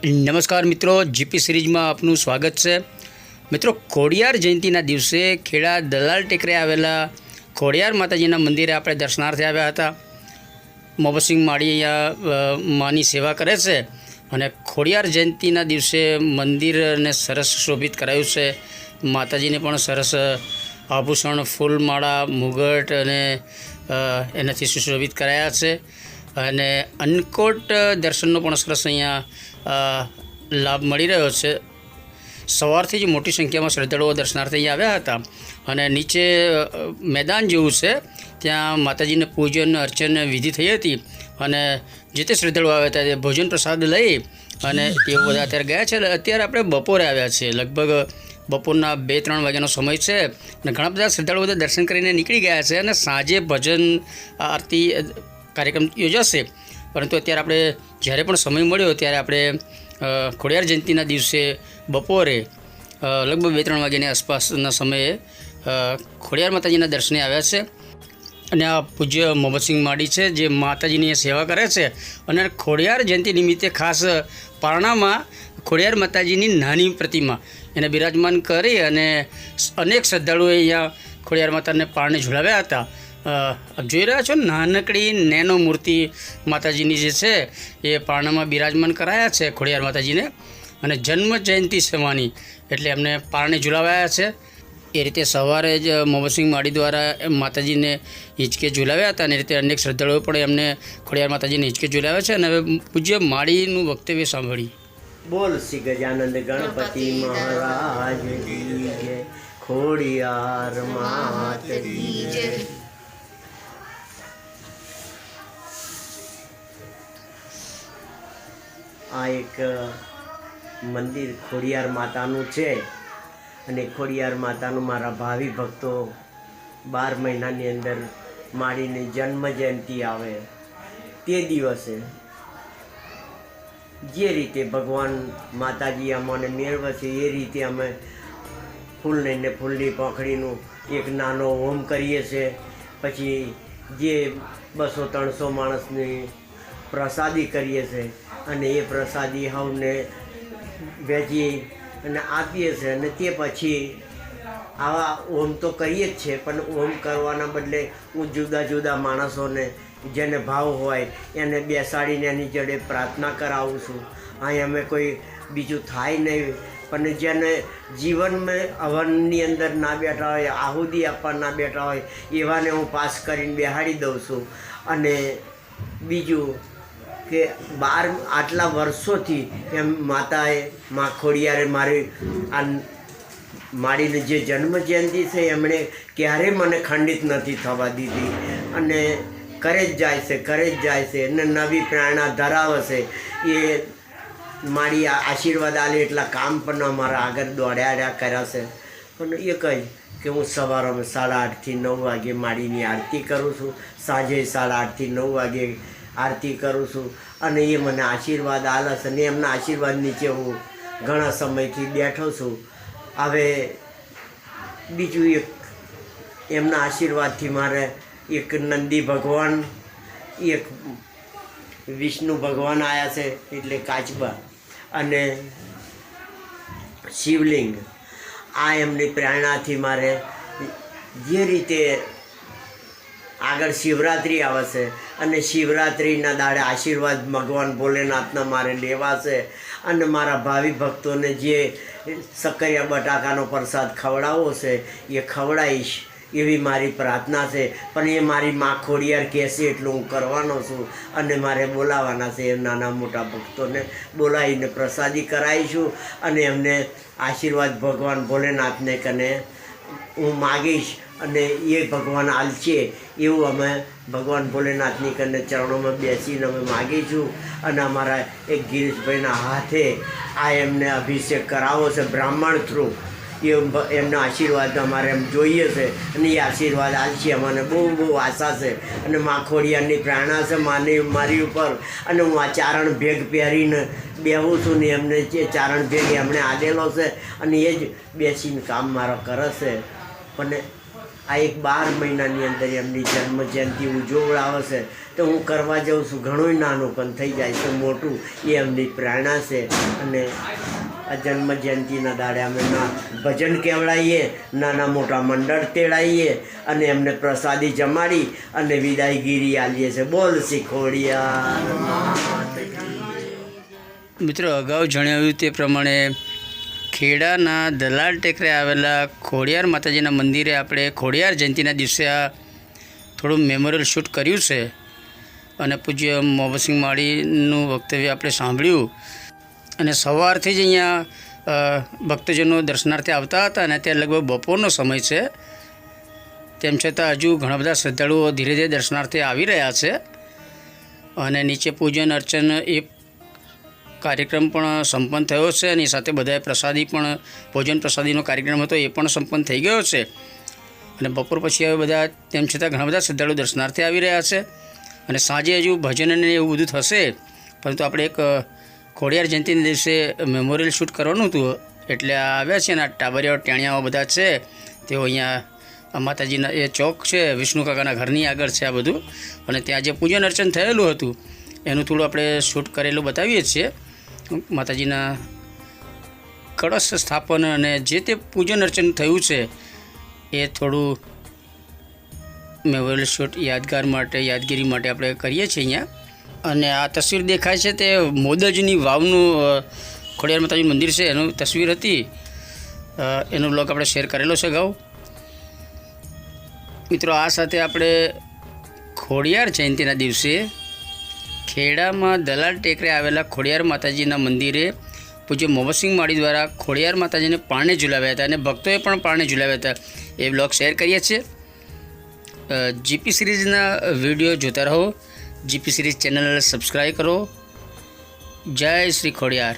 નમસ્કાર મિત્રો, જીપી સિરીઝમાં આપનું સ્વાગત છે। મિત્રો, ખોડિયાર જયંતિના દિવસે ખેડા દલાલ ટેકરે આવેલા ખોડિયાર માતાજીના મંદિરે આપણે દર્શનાર્થે આવ્યા હતા। મોહબ્બતસિંહ માળી અહીંયા માની સેવા કરે છે અને ખોડિયાર જયંતિના દિવસે મંદિરને સરસ શોભિત કરાયું છે। માતાજીને પણ સરસ આભૂષણ, ફૂલમાળા, મુગટ અને એનાથી સુશોભિત કરાયા છે અને અન્નકોટ દર્શનનો પણ સરસ અહીંયા લાભ મળી રહ્યો છે। સવારથી જ મોટી સંખ્યામાં શ્રદ્ધાળુઓ દર્શનાર્થે અહીંયા આવ્યા હતા અને નીચે મેદાન જેવું છે, ત્યાં માતાજીને પૂજન અર્ચન વિધિ થઈ હતી અને જે તે શ્રદ્ધાળુઓ આવ્યા હતા તે ભોજન પ્રસાદ લઈ અને તેઓ બધા અત્યારે ગયા છે। અત્યારે આપણે બપોરે આવ્યા છીએ, લગભગ બપોરના 2-3 વાગ્યાનો સમય છે અને ઘણા બધા શ્રદ્ધાળુઓ બધા દર્શન કરીને નીકળી ગયા છે અને સાંજે ભજન આરતી કાર્યક્રમ યોજાશે। પરંતુ અત્યારે આપણે જ્યારે પણ સમય મળ્યો ત્યારે આપણે ખોડિયાર જયંતિના દિવસે બપોરે લગભગ 2-3 વાગ્યાની આસપાસના સમયે ખોડિયાર માતાજીના દર્શને આવ્યા છે અને આ પૂજ્ય મોહબ્બતસિંહ માળી છે જે માતાજીની સેવા કરે છે અને ખોડિયાર જયંતિ નિમિત્તે ખાસ પારણામાં ખોડિયાર માતાજીની નાની પ્રતિમા એને બિરાજમાન કરી અને અનેક શ્રદ્ધાળુઓએ અહીંયા ખોડિયાર માતાને પારણે ઝુલાવ્યા હતા। આપ જોઈ રહ્યા છો, નાનકડી નેનો મૂર્તિ માતાજીની જે છે એ પારણામાં બિરાજમાન કરાયા છે ખોડિયાર માતાજીને અને જન્મ જયંતિ સેવાની એટલે એમને પારણે ઝુલાવ્યા છે। એ રીતે સવારે જ મોહબ્બતસિંહ માળી દ્વારા માતાજીને હિંચકે ઝુલાવ્યા હતા અને એ રીતે અનેક શ્રદ્ધાળુઓ પણ એમને ખોડિયાર માતાજીને હિંચકે ઝુલાવ્યા છે અને હવે પૂજ્ય માળીનું વક્તવ્ય સાંભળી। બોલ શ્રી ગજાનંદ ગણપતિ મહારાજ કી જય, ખોડિયાર માત કી જય। આ એક મંદિર ખોડિયાર માતાનું છે અને ખોડિયાર માતાનું મારા ભાવિ ભક્તો 12 મહિનાની અંદર માળીની જન્મ જયંતિ આવે તે દિવસે જે રીતે ભગવાન માતાજી અમને મેળવે છે એ રીતે અમે ફૂલને ને ફૂલની પાંખડીનું એક નાનો હોમ કરીએ છીએ। પછી જે 200-300 માણસની પ્રસાદી કરીએ છીએ અને એ પ્રસાદી સૌને વેચી અને આપીએ છીએ અને તે પછી આવા હોમ તો કરીએ જ છે, પણ હોમ કરવાના બદલે હું જુદા જુદા માણસોને જેને ભાવ હોય એને બેસાડીને એની જોડે પ્રાર્થના કરાવું છું। અહીં અમે કોઈ બીજું થાય નહીં, પણ જેને જીવનમાં હવનની અંદર ના બેઠા હોય, આહુતિ આપવા ના બેઠા હોય એવાને હું પાસ કરીને બેહાડી દઉં છું। અને બીજું કે આટલા વર્ષોથી એમ માતાએ મા ખોડિયારે મારી આ માળીની જે જન્મ જયંતિ છે એમણે ક્યારેય મને ખંડિત નથી થવા દીધી અને કરે જ જાય છે અને નવી પ્રેરણા ધરાવે છે। એ મારી આશીર્વાદ આલે એટલા કામ પણ અમારા આગળ દોડ્યા કર્યા છે। પણ એ કહી કે હું સવારમાં 8:30 થી 9 વાગે માળીની આરતી કરું છું, સાંજે 8:30 થી 9 વાગે આરતી કરું છું અને એ મને આશીર્વાદ આલે છે અને એમના આશીર્વાદ નીચે હું ઘણા સમયથી બેઠો છું। હવે બીજું એક એમના આશીર્વાદથી મારે એક નંદી ભગવાન, એક વિષ્ણુ ભગવાન આવ્યા છે એટલે કાચબા અને શિવલિંગ, આ એમની પ્રેરણાથી મારે જે રીતે આગળ શિવરાત્રિ આવે છે અને શિવરાત્રિના દાડે આશીર્વાદ ભગવાન ભોલેનાથના મારે લેવા છે અને મારા ભાવિ ભક્તોને જે સક્કરિયા બટાકાનો પ્રસાદ ખવડાવવો છે એ ખવડાવીશ એવી મારી પ્રાર્થના છે। પણ એ મારી મા ખોડિયાર કહેશે એટલું હું કરવાનો છું અને મારે બોલાવવાના છે એ નાના મોટા ભક્તોને બોલાવીને પ્રસાદી કરાવીશું અને એમને આશીર્વાદ ભગવાન ભોલેનાથને કને હું માગીશ અને એ ભગવાન આલશે એવું અમે ભગવાન ભોલેનાથની કને ચરણોમાં બેસીને અમે માગીશું। અને અમારા એક ગિરીશભાઈના હાથે આ એમને અભિષેક કરાવો છે બ્રાહ્મણ થ્રુ, એમના આશીર્વાદ અમારે એમ જોઈએ છે અને એ આશીર્વાદ આલશે અમને બહુ આશા છે અને મા ખોડિયારની પ્રેરણા છે મારી ઉપર અને હું આ ચારણ ભેગ પહેરીને બેહું છું ને એમને જે ચારણ ભેગ એમણે આદેલો છે અને એ જ બેસીને કામ મારો કરે છે। પણ આ એક 12 મહિનાની અંદર એમની જન્મ જયંતિ ઉજવડાવે છે તો હું કરવા જાઉં છું. ઘણું નાનું પણ થઈ જાય છે મોટું, એ એમની પ્રેરણા છે. અને આ જન્મ જયંતિના દાડે અમે ભજન કહેવડાવીએ, નાના મોટા મંડળ તેડાવીએ અને એમને પ્રસાદી જમાડી અને વિદાયગીરી આલીએ છીએ. બોલ શીખોડિયાર. મિત્રો, અગાઉ જણાવ્યું તે પ્રમાણે ખેડાના દલાલ ટેકરે આવેલા ખોડિયાર માતાજીના મંદિરે આપણે ખોડિયાર જયંતિના દિવસે આ થોડું મેમોરિયલ શૂટ કર્યું છે અને પૂજ્ય મોહમ્મદસિંહ માળીનું વક્તવ્ય આપણે સાંભળ્યું. અને સવારથી જ અહીંયા ભક્તજનો દર્શનાર્થે આવતા હતા અને અત્યારે લગભગ બપોરનો સમય છે. તેમ છતાં હજુ ઘણા બધા શ્રદ્ધાળુઓ ધીરે ધીરે દર્શનાર્થે આવી રહ્યા છે અને નીચે પૂજન અર્ચન એ કાર્યક્રમ પણ સંપન્ન થયો છે. અને સાથે બધાએ પ્રસાદી પણ, ભોજન પ્રસાદીનો કાર્યક્રમ હતો, એ પણ સંપન્ન થઈ ગયો છે. અને બપોર પછી હવે બધા તેમ છતાં ઘણા બધા શ્રદ્ધાળુઓ દર્શનાર્થે આવી રહ્યા છે. અને સાંજે હજુ ભજન અને એવું બધું થશે, પરંતુ આપણે એક ખોડિયાર જયંતિના દિવસે મેમોરિયલ શૂટ કરવાનું હતું એટલે આવ્યા છે. અને આ ટાબરિયાઓ ટેણિયાઓ બધા છે તેઓ અહીંયા માતાજીના એ ચોક છે, વિષ્ણુ કાકાના ઘરની આગળ છે આ બધું. અને ત્યાં જે પૂજન અર્ચન થયેલું હતું એનું થોડું આપણે શૂટ કરેલું બતાવીએ છીએ. માતાજીના કળશ સ્થાપન અને જે તે પૂજન અર્ચન થયું છે એ થોડું મેમોરિયલ શૂટ યાદગીરી માટે આપણે કરીએ છીએ અહીંયા. અને આ તસવીર દેખાય છે તે મોદજની વાવનું ખોડિયાર માતાજીનું મંદિર છે એનું તસવીર હતી. એનો બ્લોગ આપણે શેર કરેલો છે અગાઉ. મિત્રો, આ સાથે આપણે ખોડિયાર જયંતિના દિવસે ખેડામાં દલાલ ટેકરે આવેલા ખોડિયાર માતાજીના મંદિરે પૂજ્ય મોહમ્મદસિંહ માળી દ્વારા ખોડિયાર માતાજીને પારણે ઝુલાવ્યા હતા અને ભક્તોએ પણ પારણે ઝુલાવ્યા હતા. એ બ્લોગ શેર કરીએ છીએ. જીપી સિરીઝના વિડીયો જોતા રહો. જીપી સિરીઝ ચેનલ સબસ્ક્રાઈબ કરો. જય શ્રી ખોડિયાર.